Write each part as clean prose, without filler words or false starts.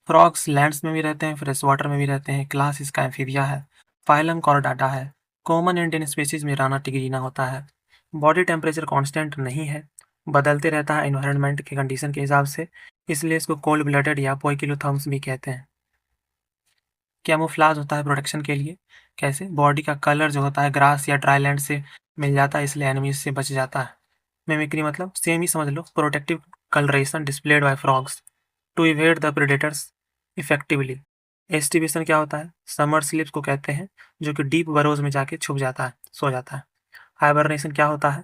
Frogs lands में भी रहते हैं, फ्रेश वाटर में भी रहते हैं। क्लास इसका एम्फीबिया है। फाइलम कॉर्डाटा है। कॉमन इंडियन स्पीसीज में राना टिग्रीना होता है। बॉडी टेम्परेचर कांस्टेंट नहीं है, बदलते रहता है एनवायरनमेंट के कंडीशन के हिसाब से, इसलिए इसको कोल्ड ब्लडेड या पोइकिलोथर्म्स भी कहते हैं। कैमोफ्लाज होता है प्रोटेक्शन के लिए। कैसे? बॉडी का कलर जो होता है ग्रास या ड्राई लैंड से मिल जाता है, इसलिए एनिमीज से बच जाता है। मिमिक्री मतलब सेम ही समझ लो, protective coloration displayed by frogs to evade the predators effectively. Aestivation क्या होता है? समर स्लीप को कहते हैं, जो कि डीप बरोज में जाके छुप जाता है, सो जाता है। हाइबरनेशन क्या होता है?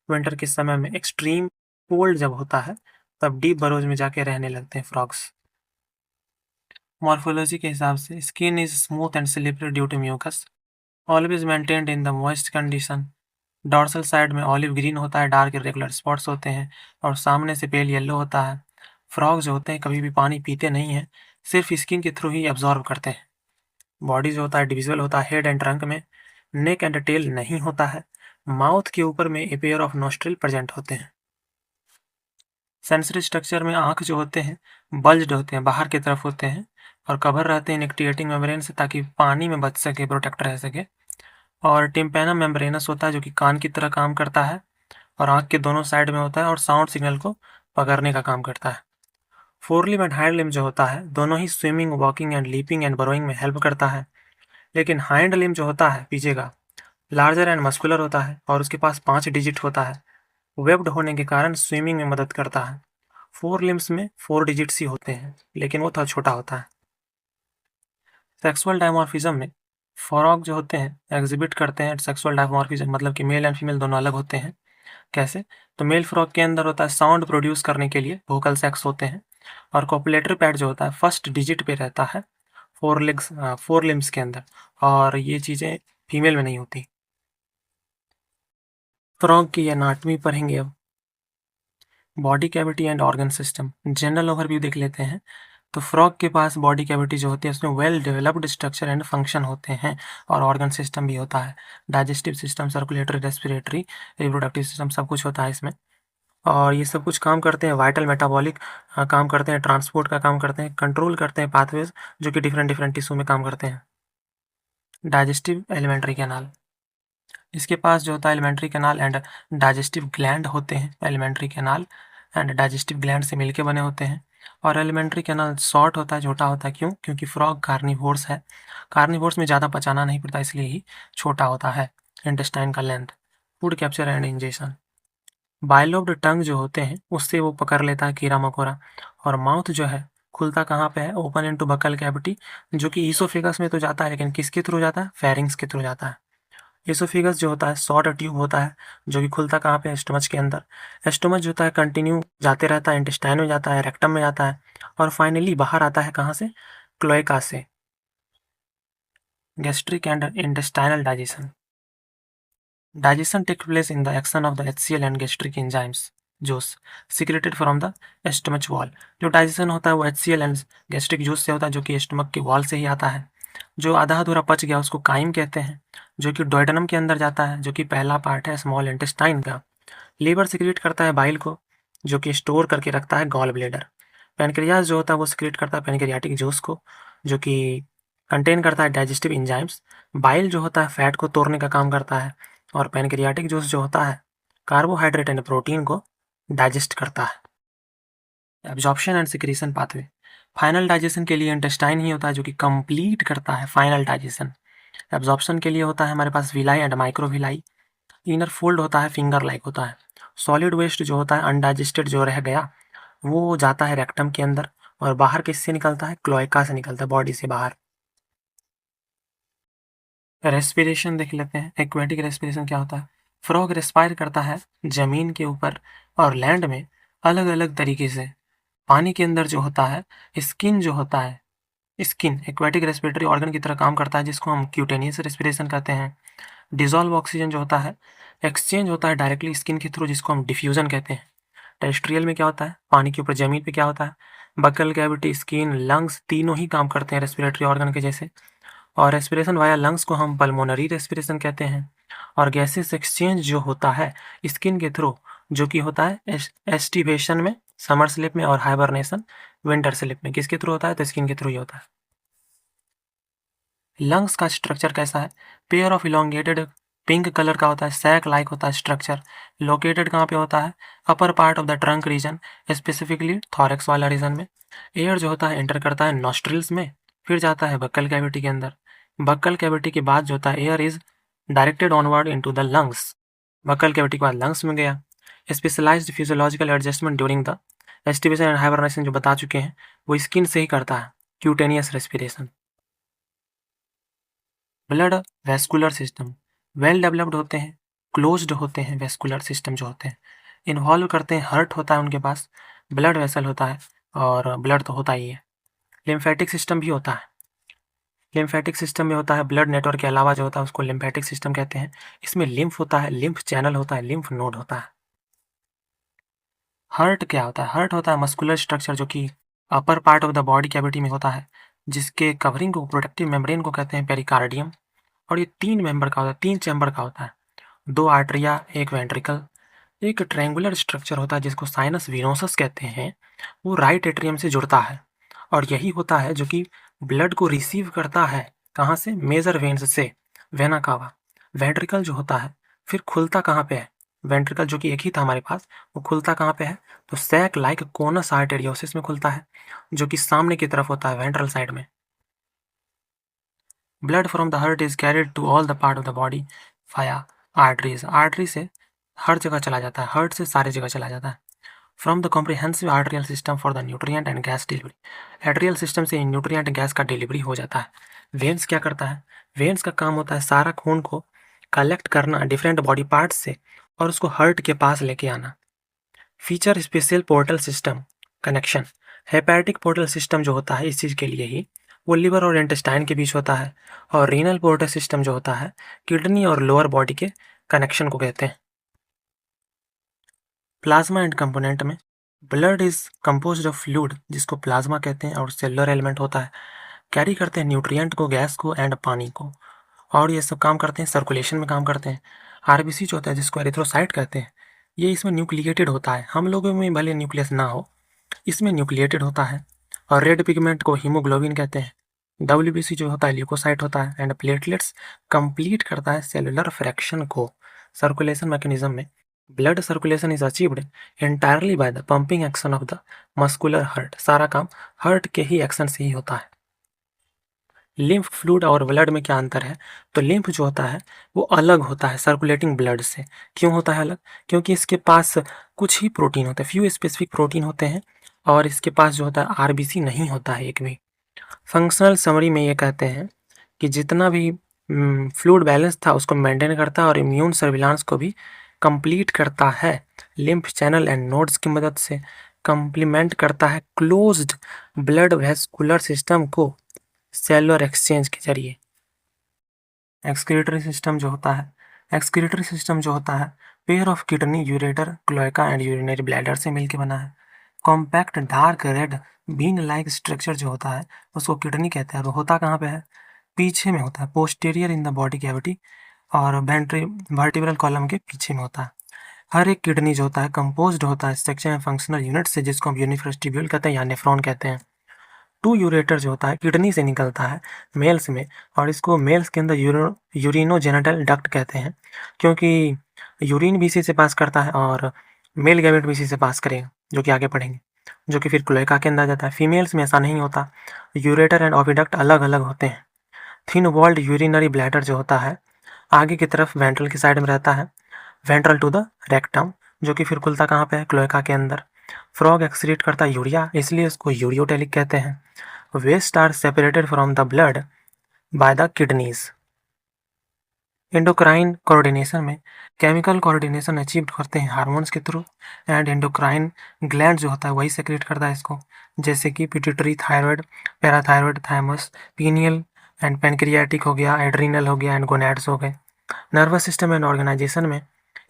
विंटर के समय में एक्सट्रीम कोल्ड जब होता है, तब डीप बरोज में जाके रहने लगते हैं फ्रॉग्स। मॉर्फोलॉजी के हिसाब से skin is smooth and slippery due to mucus, always maintained in the moist condition. Dorsal side में ऑलिव ग्रीन होता है, डार्क इरेगुलर स्पॉट्स होते हैं, और सामने से पेल येलो होता है। फ्रॉग जो होते हैं कभी भी पानी पीते नहीं हैं, सिर्फ स्किन के थ्रू ही एब्जॉर्व करते हैं। बॉडी जो होता है डिविजुअल होता है हेड एंड ट्रंक में, नेक एंड टेल नहीं होता है। माउथ के ऊपर में a pair of nostril present होते हैं। सेंसरी स्ट्रक्चर में आँख जो होते हैं बल्ज्ड होते हैं, बाहर की तरफ होते हैं, और कवर रहते हैं निक्टिएटिंग मेम्ब्रेन से, ताकि पानी में बच सके, प्रोटेक्ट रह सके। और टिम्पैनम मेम्ब्रेनस होता है, जो कि कान की तरह काम करता है और आँख के दोनों साइड में होता है, और साउंड सिग्नल को पकड़ने का काम करता है। Four limb and hind limb जो होता है दोनों ही swimming, walking and leaping and burrowing में हेल्प करता है। लेकिन हाइंड लिम्ब जो होता है पीछे का, लार्जर एंड मस्कुलर होता है, और उसके पास 5 डिजिट होता है। वेब्ड होने के कारण स्विमिंग में मदद करता है। फोर लिम्स में 4 डिजिट्स ही होते हैं, लेकिन वो थोड़ा छोटा होता है। सेक्सुअल डायमॉर्फिज्म में फ्रॉग जो होते हैं एग्जिबिट करते हैं सेक्सुअल डायमॉर्फिज्म, मतलब कि मेल एंड फीमेल दोनों अलग होते हैं। कैसे? तो मेल फ्रॉग के अंदर होता है साउंड प्रोड्यूस करने के लिए वोकल सैक्स होते हैं, और कॉपुलेटरी पैड जो होता है फर्स्ट डिजिट पे रहता है फोर लिम्स के अंदर, और ये चीज़ें फीमेल में नहीं होती। फ्रॉग की एनाटॉमी पढ़ेंगे अब। Body cavity and organ system, general overview देख लेते हैं। तो फ्रॉग के पास बॉडी कैविटी जो होती है उसमें well developed structure and function होते हैं, और ऑर्गन सिस्टम भी होता है। Digestive system, circulatory, respiratory, reproductive system, सब कुछ होता है इसमें। और ये सब कुछ काम करते हैं वाइटल मेटाबॉलिक काम करते हैं, ट्रांसपोर्ट का काम करते हैं, कंट्रोल करते हैं पाथवेज, जो कि डिफरेंट डिफरेंट टिश्यू में काम करते हैं। डाइजेस्टिव एलिमेंट्री कैनाल, इसके पास जो होता है alimentary canal and digestive gland होते हैं। Alimentary canal and digestive gland से मिलके बने होते हैं, और एलिमेंट्री कैनाल शॉर्ट होता है, छोटा होता है। क्यों? क्योंकि फ्रॉग कार्निवोर्स है। कार्निवोर्स में ज़्यादा पचाना नहीं पड़ता, इसलिए ही छोटा होता है इंटेस्टाइन का length. Food capture and ingestion, bilobed tongue जो होते हैं उससे वो पकड़ लेता है कीड़ा मकोड़ा। और माउथ जो है खुलता कहाँ पे है? ओपन इनटू बकल कैविटी, जो कि ईसोफेगस में तो जाता है, लेकिन किसके थ्रू जाता है? फेरिंग्स के थ्रू जाता है। ईसोफेगस जो होता है शॉर्ट ट्यूब होता है, जो कि खुलता कहाँ पे? स्टमच के अंदर। स्टमच जो होता है कंटिन्यू जाते रहता है, इंटेस्टाइन में जाता है, रेक्टम में जाता है, और फाइनली बाहर आता है कहाँ से? क्लोएका से। Gastric and intestinal digestion, digestion takes place in the action of the HCl and gastric enzymes juice secreted from the stomach wall। जो डाइजेशन होता है वो HCl एंड गैस्ट्रिक जूस से होता है, जो कि स्टमक के वॉल से ही आता है। जो आधा अधूरा पच गया उसको काइम कहते हैं, जो कि डोइडेनम के अंदर जाता है, जो कि पहला पार्ट है स्मॉल इंटेस्टाइन का। लीवर सिक्रेट करता है बाइल को, जो कि स्टोर करके रखता है गॉल ब्लेडर। पेनक्रियाज जो होता है वो सिक्रेट करता है पेनक्रियाटिक जूस को, जो कि कंटेन करता है डाइजेस्टिव इंजाइम्स। बाइल जो होता है फैट को तोड़ने का काम करता है, और पेनक्रियाटिक जूस जो होता है कार्बोहाइड्रेट एंड प्रोटीन को डाइजेस्ट करता है। Absorption and secretion pathway, final digestion के लिए इंटेस्टाइन ही होता है, जो कि कंप्लीट करता है फाइनल डाइजेशन। एब्जॉर्प्शन के लिए होता है हमारे पास villi and microvilli. Inner fold होता है फिंगर लाइक होता है। सॉलिड वेस्ट जो होता है अनडाइजेस्टेड जो रह गया वो जाता है रेक्टम के अंदर, और बाहर किससे निकलता है? क्लोएका से निकलता है, बॉडी से बाहर। रेस्पिरेशन देख लेते हैं। एक्वेटिक रेस्पिरेशन क्या होता है? फ्रॉग रेस्पायर करता है जमीन के ऊपर और लैंड में अलग अलग तरीके से। पानी के अंदर जो होता है स्किन जो होता है, स्किन एक्वेटिक रेस्पिरेटरी ऑर्गन की तरह काम करता है, जिसको हम क्यूटेनियस रेस्पिरेशन कहते हैं। डिजॉल्व ऑक्सीजन जो होता है एक्सचेंज होता है डायरेक्टली स्किन के थ्रू, जिसको हम डिफ्यूजन कहते हैं। टेरेस्ट्रियल में क्या होता है? पानी के ऊपर जमीन पे क्या होता है? बकल कैविटी, स्किन, लंग्स तीनों ही काम करते हैं रेस्पिरेटरी ऑर्गन के जैसे। और रेस्पिरेशन वाया लंग्स को हम पल्मोनरी रेस्पिरेशन कहते हैं। और गैसेस एक्सचेंज जो होता है स्किन के थ्रू जो कि होता है एस्टिवेशन में, समर स्लीप में, और हाइबरनेशन विंटर स्लीप में। किसके थ्रू होता है? तो स्किन के थ्रू ही होता है। लंग्स का स्ट्रक्चर कैसा है? Pair of elongated pink colour का होता है, सैक लाइक होता है स्ट्रक्चर। लोकेटेड कहाँ पे होता है? Upper part of the trunk reason, specifically thorax वाला रीजन में। एयर जो होता है एंटर करता है नॉस्ट्रिल्स में, फिर जाता है बक्कल कैविटी के अंदर। बक्कल कैविटी के बाद जो होता है air is directed onward into the lungs. Buccal cavity के बाद लंग्स में गया। Specialised physiological adjustment during the aestivation and hibernation जो बता चुके हैं, वो स्किन से ही करता है, cutaneous respiration. Blood vascular system well developed होते हैं, क्लोज्ड होते हैं। वैस्कुलर सिस्टम जो होते हैं इन्वॉल्व करते हैं, हर्ट होता है उनके पास, ब्लड वेसल होता है, और ब्लड तो होता ही है। लिम्फेटिक सिस्टम भी होता है। लिम्फेटिक सिस्टम में होता है ब्लड नेटवर्क के अलावा जो होता है उसको लिम्फेटिक सिस्टम कहते हैं। इसमें लिम्फ होता है, लिम्फ चैनल होता है, लिम्फ नोड होता है। हर्ट क्या होता है? हर्ट होता है मस्कुलर स्ट्रक्चर जो कि upper part of the body cavity में होता है, जिसके कवरिंग को, प्रोटेक्टिव मेम्ब्रेन को कहते हैं पेरिकार्डियम। और ये 3 मेंबर का होता है, 3 चैम्बर का होता है। 2 आर्टरिया, 1 वेंट्रिकल। एक ट्रायंगुलर स्ट्रक्चर होता है जिसको साइनस विनोसस कहते हैं, वो राइट एट्रियम से जुड़ता है, और यही होता है जो कि ब्लड को रिसीव करता है। कहाँ से? मेजर वेन्स से, वेना कावा। वेंट्रिकल जो होता है फिर खुलता कहाँ पे है? वेंट्रिकल जो कि एक ही था हमारे पास, वो खुलता कहाँ पे है? तो सैक लाइक कोनस आर्टेरियोसिस में खुलता है, जो कि सामने की तरफ होता है, वेंट्रल साइड में। Blood from the heart is carried to all the part of the body via arteries. Artery से हर जगह चला जाता है, हार्ट से सारी जगह चला जाता है। From the comprehensive arterial system for the nutrient and gas delivery. Arterial system से न्यूट्रिएंट गैस का डिलीवरी हो जाता है। वेन्स क्या करता है? वेन्स का काम होता है सारा खून को कलेक्ट करना डिफरेंट बॉडी पार्ट्स से, और उसको हार्ट के पास लेके आना। Feature special portal system connection. Hepatic portal system जो होता है इस चीज़ के लिए ही, वो लिवर और इंटेस्टाइन के बीच होता है। और रीनल पोर्टल सिस्टम जो होता है किडनी और लोअर बॉडी के कनेक्शन को कहते हैं। प्लाज्मा एंड कंपोनेंट में blood is composed of fluid जिसको प्लाज्मा कहते हैं, और सेलुलर एलिमेंट होता है। कैरी करते हैं न्यूट्रिएंट को, गैस को एंड पानी को, और ये सब काम करते हैं, सर्कुलेशन में काम करते हैं। आरबीसी जो होता है जिसको एरिथ्रोसाइट कहते हैं, ये इसमें न्यूक्लिएटेड होता है। हम लोगों में भले न्यूक्लियस ना हो, इसमें न्यूक्लिएटेड होता है। और रेड पिगमेंट को हीमोग्लोबिन कहते हैं। डब्ल्यूबीसी जो होता है ल्यूकोसाइट होता है। एंड प्लेटलेट्स कंप्लीट करता है सेलुलर फ्रैक्शन को। सर्कुलेशन मैकेनिज्म में blood circulation is achieved entirely by the pumping action of the muscular heart. सारा काम हार्ट के ही एक्शन से ही होता है। लिम्फ फ्लूइड और ब्लड में क्या अंतर है? तो लिम्फ जो होता है वो अलग होता है सर्कुलेटिंग ब्लड से। क्यों होता है अलग? क्योंकि इसके पास कुछ ही प्रोटीन होते हैं, फ्यू स्पेसिफिक प्रोटीन होते हैं, और इसके पास जो होता है आरबीसी नहीं होता है एक भी। फंक्शनल समरी में ये कहते हैं कि जितना भी फ्लूइड बैलेंस था उसको मेंटेन करता है, और इम्यून सर्विलांस को भी कंप्लीट करता है। लिम्फ चैनल एंड नोड्स की मदद से कंप्लीमेंट करता है क्लोज्ड ब्लड वेस्कुलर सिस्टम को सेलुलर एक्सचेंज के जरिए। एक्सक्रीटरी सिस्टम जो होता है, एक्सक्रीटरी सिस्टम जो होता है pair of kidney, ureter, cloaca and urinary bladder से मिलकर बना है। Compact dark red been like structure जो होता है उसको किडनी कहते हैं। वो होता कहाँ पे है? पीछे में होता है, posterior in the body cavity, और वर्टिब्रल कॉलम के पीछे में होता है। हर एक किडनी जो होता है कंपोज्ड होता है स्ट्रक्चर एंड फंक्शनल यूनिट से, जिसको हम यूनिफरस ट्यूब्यूल कहते हैं या नेफ्रॉन कहते हैं। टू यूरेटर जो होता है किडनी से निकलता है मेल्स में, और इसको मेल्स के अंदर यूरिनोजेनिटल डक्ट कहते हैं, क्योंकि यूरिन भी इसी से पास करता है, और मेल गैमेट भी इसी से पास करेगा, जो कि आगे पढ़ेंगे, जो कि फिर क्लोएका के अंदर जाता है। फीमेल्स में ऐसा नहीं होता, यूरेटर एंड ओविडक्ट अलग अलग होते हैं। थिन वॉल्ड यूरिनरी ब्लैडर जो होता है आगे की तरफ वेंट्रल की साइड में रहता है, वेंट्रल टू द रेक्टम, जो कि फिर खुलता कहाँ पे है? क्लोएका के अंदर। फ्रॉग एक्सक्रीट करता है यूरिया, इसलिए उसको यूरियोटेलिक कहते हैं। Waste are separated from the blood by the kidneys. Endocrine coordination में केमिकल कोऑर्डिनेशन अचीव करते हैं हार्मोन्स के थ्रू, एंड एंडोक्राइन ग्लैंड जो होता है वही सेक्रेट करता है इसको, जैसे कि pituitary, thyroid, parathyroid, thymus, pineal and pancreatic हो गया, एड्रीनल हो गया, एंड गोनैड्स हो गए। नर्वस सिस्टम एंड ऑर्गेनाइजेशन में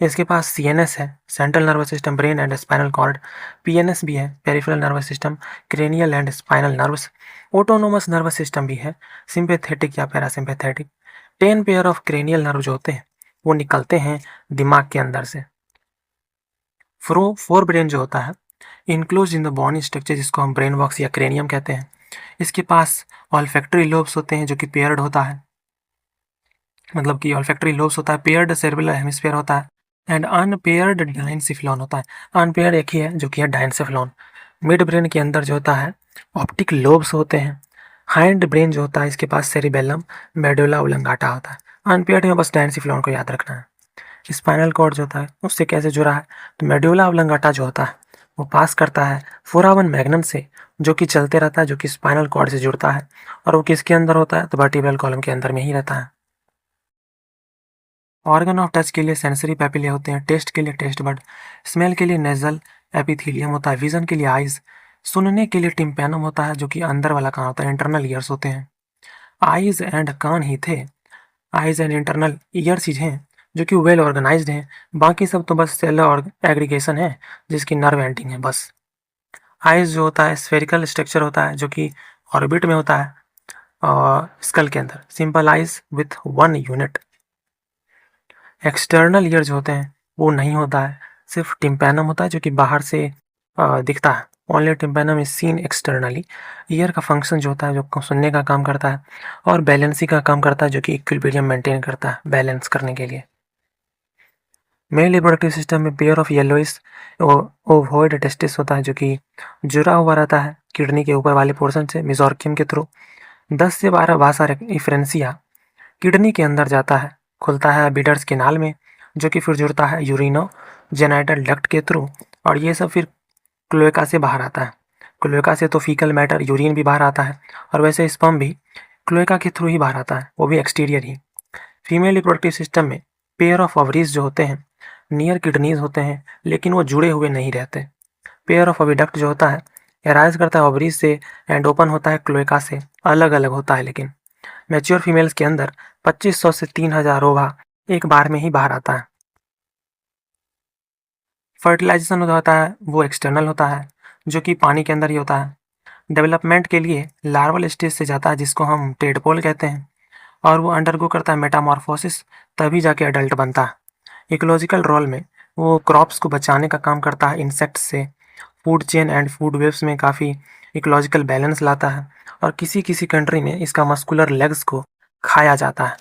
इसके पास सीएनएस है, central nervous system, brain and spinal cord. PNS भी है, peripheral nervous system, cranial and spinal nerves. Autonomous nervous system भी है, सिंपैथेटिक या parasympathetic. 10 pair of cranial nerve जो होते हैं वो निकलते हैं दिमाग के अंदर से। फोर ब्रेन जो होता है enclose in the bone structure, जिसको हम ब्रेन बॉक्स या क्रेनियम कहते हैं। इसके पास ऑल्फैक्टरी लोब्स होते हैं जो कि पेयर्ड होता है, मतलब कि ऑल्फैक्टरी लोब्स होता है, पेयर्ड सेरेब्रल हेमिस्फीयर होता है, एंड अनपेयर्ड डायनसिफिलॉन होता है। अनपेयर्ड एक ही है जो कि है डायनसिफिलॉन। मिड ब्रेन के अंदर जो होता है ऑप्टिक लोब्स होते हैं। हाइंड ब्रेन जो होता है इसके पास सेरिबेलम, मेडुला ओब्लंगाटा होता है। अनपेयर्ड में बस डायनसिफिलॉन को याद रखना है। स्पाइनल कॉर्ड जो होता है उससे कैसे जुड़ा है, तो मेडुला ओब्लंगाटा जो होता है वो पास करता है फोरावन मैग्नम से, जो कि चलते रहता है, जो कि स्पाइनल कॉर्ड से जुड़ता है। और वो किसके अंदर होता है, तो वर्टिब्रल कॉलम के अंदर में ही रहता है। ऑर्गन ऑफ टच के लिए सेंसरी पैपिले होते हैं, टेस्ट के लिए टेस्ट बड, स्मेल के लिए नेजल एपिथीलियम होता है, विजन के लिए आइज, सुनने के लिए टिम्पैनम होता है जो कि अंदर वाला कान होता है, इंटरनल ईयर्स होते हैं। आइज एंड कान ही थे, eyes and internal years he हैं जो कि वेल ऑर्गेनाइज्ड हैं। बाकी सब तो बस सेल और एग्रीगेशन है जिसकी नर्व एंडिंग है बस। आइज जो होता है स्फेरिकल स्ट्रक्चर होता है जो कि ऑर्बिट में होता है और स्कल के अंदर, simple eyes with one unit. External ear जो होते हैं वो नहीं होता है, सिर्फ टिम्पैनम होता है जो कि बाहर से दिखता है। Only tympanum is seen externally. Year का फंक्शन जो होता है जो सुनने का काम करता है और बैलेंसिंग का काम करता है, जो कि इक्विलिब्रियम मेंटेन करता है बैलेंस करने के लिए। मेल रिप्रोडक्टिव सिस्टम में पेयर ऑफ येलोइस ओवोइड टेस्टिस होता है जो कि जुड़ा हुआ रहता है किडनी के ऊपर वाले पोर्शन से मेसोर्कियम के थ्रू। 10 से 12 वासा इफ्रेंसिया किडनी के अंदर जाता है, खुलता है बिडर्स के नाल में, जो कि फिर जुड़ता है यूरिनो जेनाइटल डक्ट के थ्रू, और ये सब फिर क्लोएका से बाहर आता है। क्लोएका से तो फीकल मैटर यूरिन भी बाहर आता है, और वैसे स्पर्म भी क्लोएका के थ्रू ही बाहर आता है, वो भी एक्सटीरियर ही। फीमेल रिप्रोडक्टिव सिस्टम में पेयर ऑफ ओवरीज जो होते हैं नियर किडनीज होते हैं, लेकिन वो जुड़े हुए नहीं रहते। पेयर ऑफ ओविडक्ट जो होता है एराइज करता है ओवरीज से एंड ओपन होता है क्लोएका से, अलग अलग होता है। लेकिन मैच्योर फीमेल्स के अंदर 2500 से 3000 ओवा एक बार में ही बाहर आता है। फर्टिलाइजेशन जो होता है वो एक्सटर्नल होता है, जो कि पानी के अंदर ही होता है। डेवलपमेंट के लिए लार्वल स्टेज से जाता है जिसको हम टेडपोल कहते हैं, और वो अंडरगो करता है मेटामॉर्फोसिस, तभी जाके अडल्ट बनता है। इकोलॉजिकल रोल में वो क्रॉप्स को बचाने का काम करता है इंसेक्ट्स से, food chain and food waves में काफ़ी इकोलॉजिकल बैलेंस लाता है, और किसी किसी कंट्री में इसका मस्कुलर लेग्स को खाया जाता है।